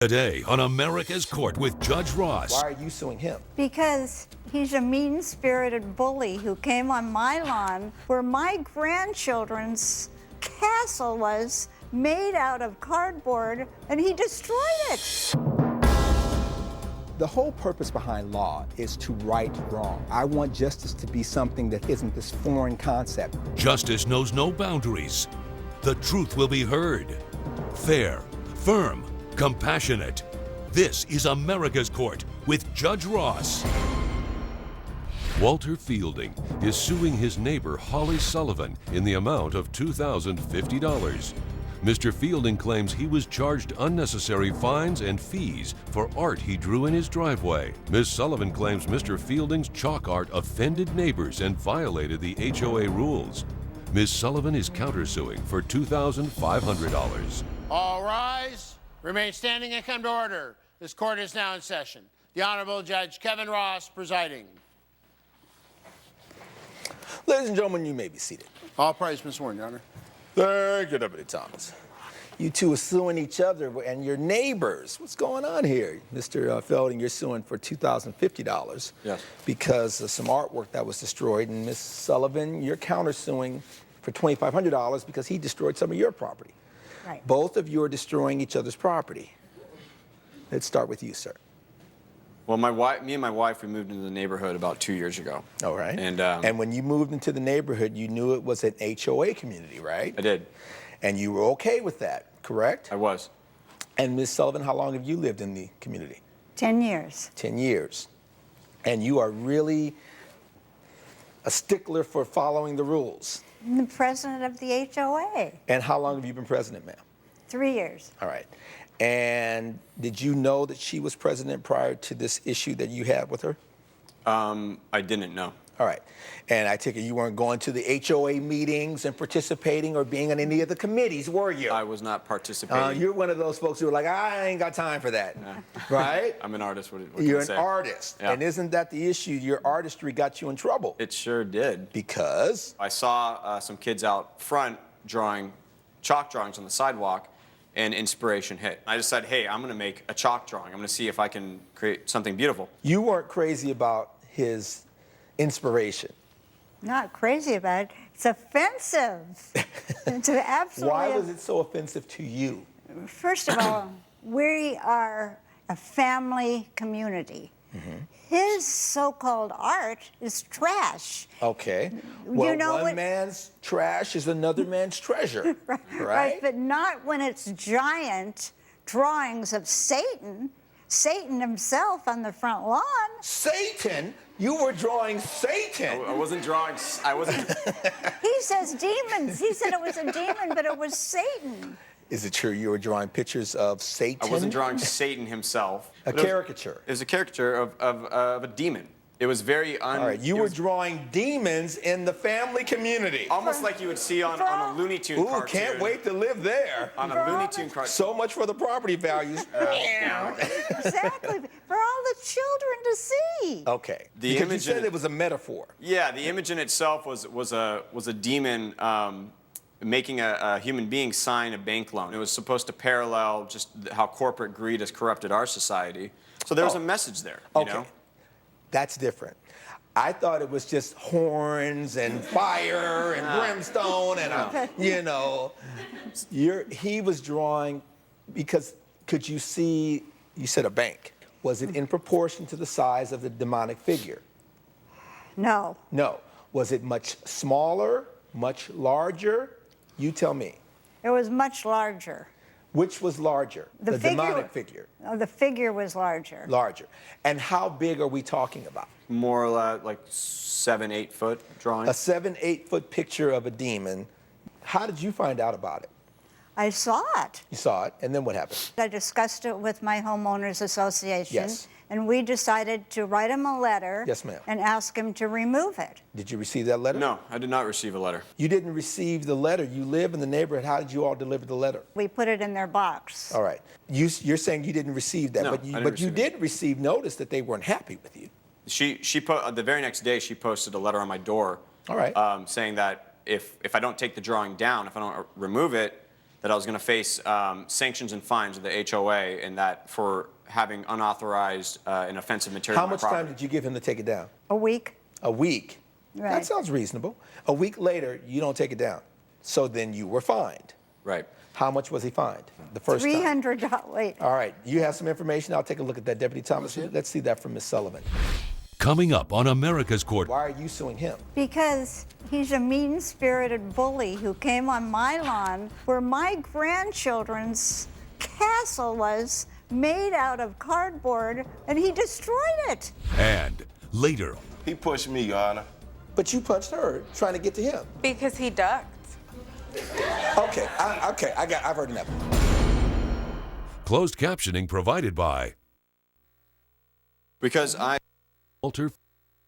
Today on America's Court with Judge Ross. Why are you suing him? Because he's a mean-spirited bully who came on my lawn where my grandchildren's castle was made out of cardboard, and he destroyed it. The whole purpose behind law is to right wrong. I want justice to be something that isn't this foreign concept. Justice knows no boundaries. The truth will be heard. Fair, firm, compassionate. This is America's Court with Judge Ross. Walter Fielding is suing his neighbor Holly Sullivan in the amount of $2,050. Mr. Fielding claims he was charged unnecessary fines and fees for art he drew in his driveway. Ms. Sullivan claims Mr. Fielding's chalk art offended neighbors and violated the HOA rules. Ms. Sullivan is countersuing for $2,500. All rise. Remain standing and come to order. This court is now in session. The Honorable Judge Kevin Ross presiding. Ladies and gentlemen, you may be seated. All parties been sworn, Your Honor. Thank you, Deputy Thomas. You two are suing each other and your neighbors. What's going on here? Mr. Fielding, you're suing for $2,050. Yes. Because of some artwork that was destroyed. And Ms. Sullivan, you're countersuing for $2,500 because he destroyed some of your property. Right. Both of you are destroying each other's property. Let's start with you, sir. Well, me and my wife, we moved into the neighborhood about 2 years ago. All right. And when you moved into the neighborhood, you knew it was an HOA community, right? I did. And you were okay with that, correct? I was. And Ms. Sullivan, how long have you lived in the community? 10 years. 10 years. And you are really a stickler for following the rules. I'm the president of the HOA. And how long have you been president, ma'am? 3 years. All right. And did you know that she was president prior to this issue that you had with her? I didn't know. All right. And I take it you weren't going to the HOA meetings and participating or being on any of the committees, were you? I was not participating. You're one of those folks who are like, I ain't got time for that, right? I'm an artist. What can You're I an say? artist. Yeah. And isn't that the issue? Your artistry got you in trouble. It sure did. Because? I saw some kids out front drawing chalk drawings on the sidewalk, and inspiration hit. I decided, hey, I'm going to make a chalk drawing. I'm going to see if I can create something beautiful. You weren't crazy about his inspiration. Not crazy about it. It's offensive. It's absolutely. Why was it so offensive to you? First of all, we are a family community. Mm-hmm. His so-called art is trash. Okay. Well, you know one man's trash is another man's treasure. Right, but not when it's giant drawings of Satan himself on the front lawn. Satan? You were drawing Satan? I wasn't drawing. I wasn't. He says demons. He said it was a demon, but it was Satan. Is it true you were drawing pictures of Satan? I wasn't drawing Satan himself. A caricature. It was a caricature of a demon. It was very All right, you were drawing demons in the family community. Almost like you would see on a Looney Tune cartoon. Ooh, can't wait to live there. On a Looney Tune cartoon. So much for the property values. Exactly, for all the children to see. Okay. The because image you said it was a metaphor. Yeah, the image in itself was a demon making a human being sign a bank loan. It was supposed to parallel just how corporate greed has corrupted our society. So there was a message there. You know? That's different. I thought it was just horns and fire and brimstone and, he was drawing because could you see, you said a bank. Was it in proportion to the size of the demonic figure? No. No. Was it much smaller, much larger? You tell me. It was much larger. Which was larger? The demonic figure. Oh, the figure was larger. Larger. And how big are we talking about? More or less like 7, 8 foot drawing. A 7, 8 foot picture of a demon. How did you find out about it? I saw it. You saw it, and then what happened? I discussed it with my homeowners association. Yes. And we decided to write him a letter. Yes, ma'am. And ask him to remove it. Did you receive that letter? No, I did not receive a letter. You didn't receive the letter. You live in the neighborhood. How did you all deliver the letter? We put it in their box. All right. You're saying you didn't receive that, No, but you did receive notice that they weren't happy with you. The very next day, she posted a letter on my door. All right. Saying that if I don't take the drawing down, if I don't remove it, that I was going to face sanctions and fines of the HOA and that for having unauthorized and offensive material How on my much property. time did you give him to take it down? A week? A week. Right. That sounds reasonable. A week later, you don't take it down. So then you were fined. Right. How much was he fined the first time? $300. Wait. All right. You have some information. I'll take a look at that, Deputy Thomas. Let's see that from Ms. Sullivan. Coming up on America's Court. Why are you suing him? Because he's a mean-spirited bully who came on my lawn where my grandchildren's castle was made out of cardboard, and he destroyed it. And later, He pushed me, Your Honor. But you punched her trying to get to him. Because he ducked. Okay. I've heard enough. closed captioning provided by Because I Walter.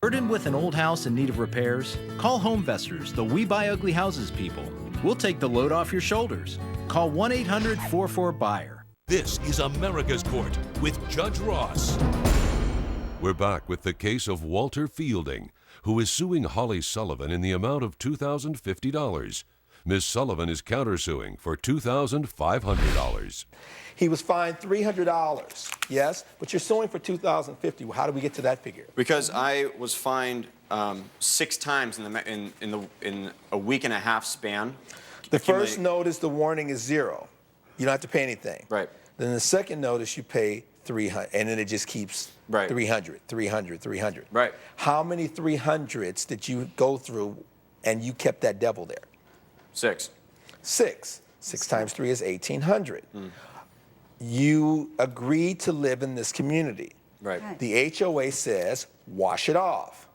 Burdened with an old house in need of repairs? Call Homevestors, the We Buy Ugly Houses people. We'll take the load off your shoulders. Call 1-800-44-BUYER. This is America's Court with Judge Ross. We're back with the case of Walter Fielding, who is suing Holly Sullivan in the amount of $2,050. Ms. Sullivan is countersuing for $2,500. He was fined $300. Yes, but you're suing for $2,050. How do we get to that figure? Because I was fined 6 times in a week and a half span. The first notice, the warning is 0. You don't have to pay anything. Right. Then the second notice, you pay 300, and then it just keeps Right. 300, 300, 300. Right. How many 300s did you go through, and you kept that devil there? 6. 6. 6 times 3 is 1,800. You agreed to live in this community. Right. Right. The HOA says, wash it off.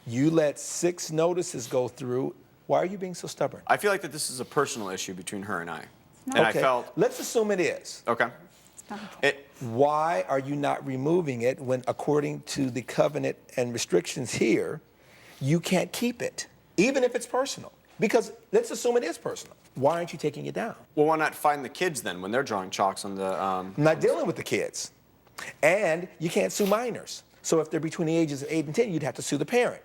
You let 6 notices go through. Why are you being so stubborn? I feel like that this is a personal issue between her and I. And I Okay, felt, let's assume it is. okay. Why are you not removing it when, according to the covenant and restrictions here, you can't keep it, even if it's personal? Because let's assume it is personal. Why aren't you taking it down? Well, why not find the kids then when they're drawing chalks on the... I'm not dealing with the kids. And you can't sue minors. So if they're between the ages of 8 and 10, you'd have to sue the parent.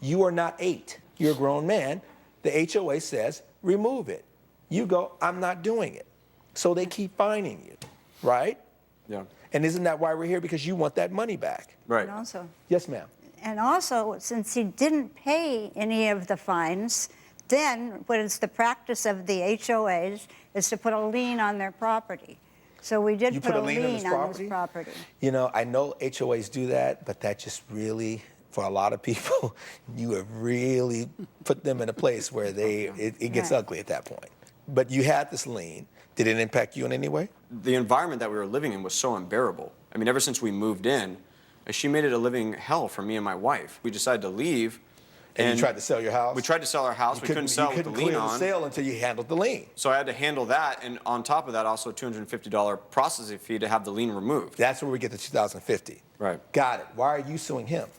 You are not 8. You're a grown man. The HOA says, remove it. You go, I'm not doing it. So they keep fining you, right? Yeah. And isn't that why we're here? Because you want that money back. Right. Yes, ma'am. And also, since he didn't pay any of the fines, then what is the practice of the HOAs is to put a lien on their property. So we did You put a on lien his on his property. You know, I know HOAs do that, but that just really, for a lot of people, you have really put them in a place where it gets Right. ugly at that point. But you had this lien. Did it impact you in any way? The environment that we were living in was so unbearable. I mean, ever since we moved in, she made it a living hell for me and my wife. We decided to leave. And you tried to sell your house? We tried to sell our house. We couldn't sell it with the lien clear on. the sale until you handled the lien. So I had to handle that, and on top of that, also a $250 processing fee to have the lien removed. That's where we get the $2,050. Right. Got it. Why are you suing him?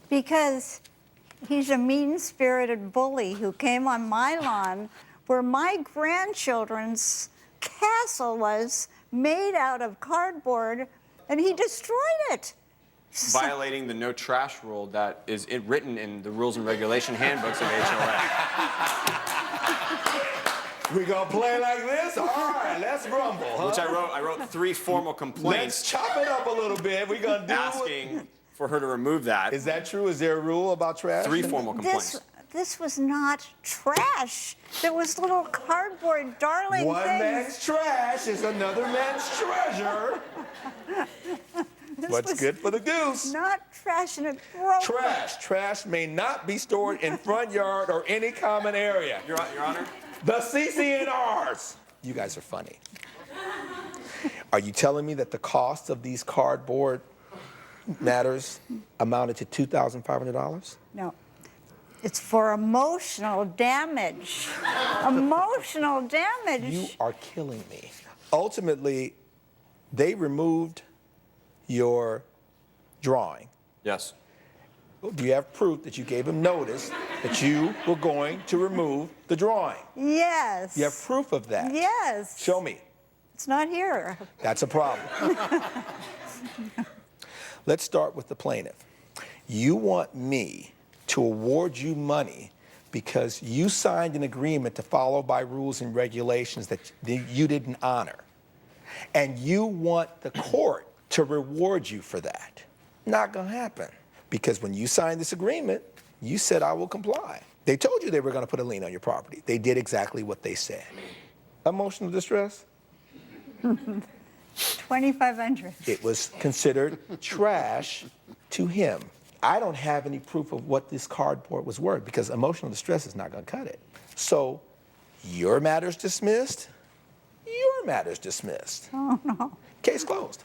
Because he's a mean-spirited bully who came on my lawn where my grandchildren's castle was made out of cardboard, and he destroyed it. Violating the no trash rule that is written in the rules and regulation handbooks of HOA. We gonna play like this? All right, let's rumble, huh? Which I wrote 3 formal Let's complaints chop it up a little bit. We gonna do asking for her to remove that. Is that true? Is there a rule about trash? 3 formal complaints. This was not trash. There was little cardboard darling One things. man's trash is another man's treasure. What's was good for the goose? Not trash, and it broke. Trash. Trash may not be stored in front yard or any common area. Your Honor? The CCNRs. You guys are funny. Are you telling me that the cost of these cardboard matters amounted to $2,500? No. It's for emotional damage. Emotional damage. You are killing me. Ultimately, they removed your drawing. Yes. Do you have proof that you gave him notice that you were going to remove the drawing? Yes. You have proof of that? Yes. Show me. It's not here. That's a problem. Let's start with the plaintiff. You want me to award you money because you signed an agreement to follow by rules and regulations that you didn't honor. And you want the court to reward you for that. Not gonna happen. Because when you signed this agreement, you said, I will comply. They told you they were gonna put a lien on your property. They did exactly what they said. Emotional distress? $2,500. It was considered trash to him. I don't have any proof of what this cardboard was worth because emotional distress is not gonna cut it. So your matter's dismissed, your matter's dismissed. Oh, no. Case closed.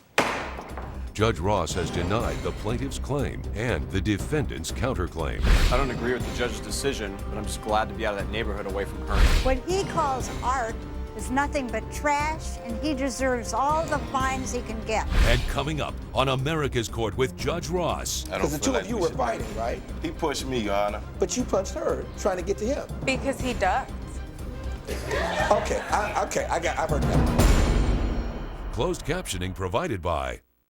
Judge Ross has denied the plaintiff's claim and the defendant's counterclaim. I don't agree with the judge's decision, but I'm just glad to be out of that neighborhood away from her. What he calls art is nothing but trash, and he deserves all the fines he can get. And coming up on America's Court with Judge Ross. Because the two of you were fighting, right? He pushed me, Your Honor. But you punched her, trying to get to him. Because he ducked. Okay, I've heard that. Closed captioning provided by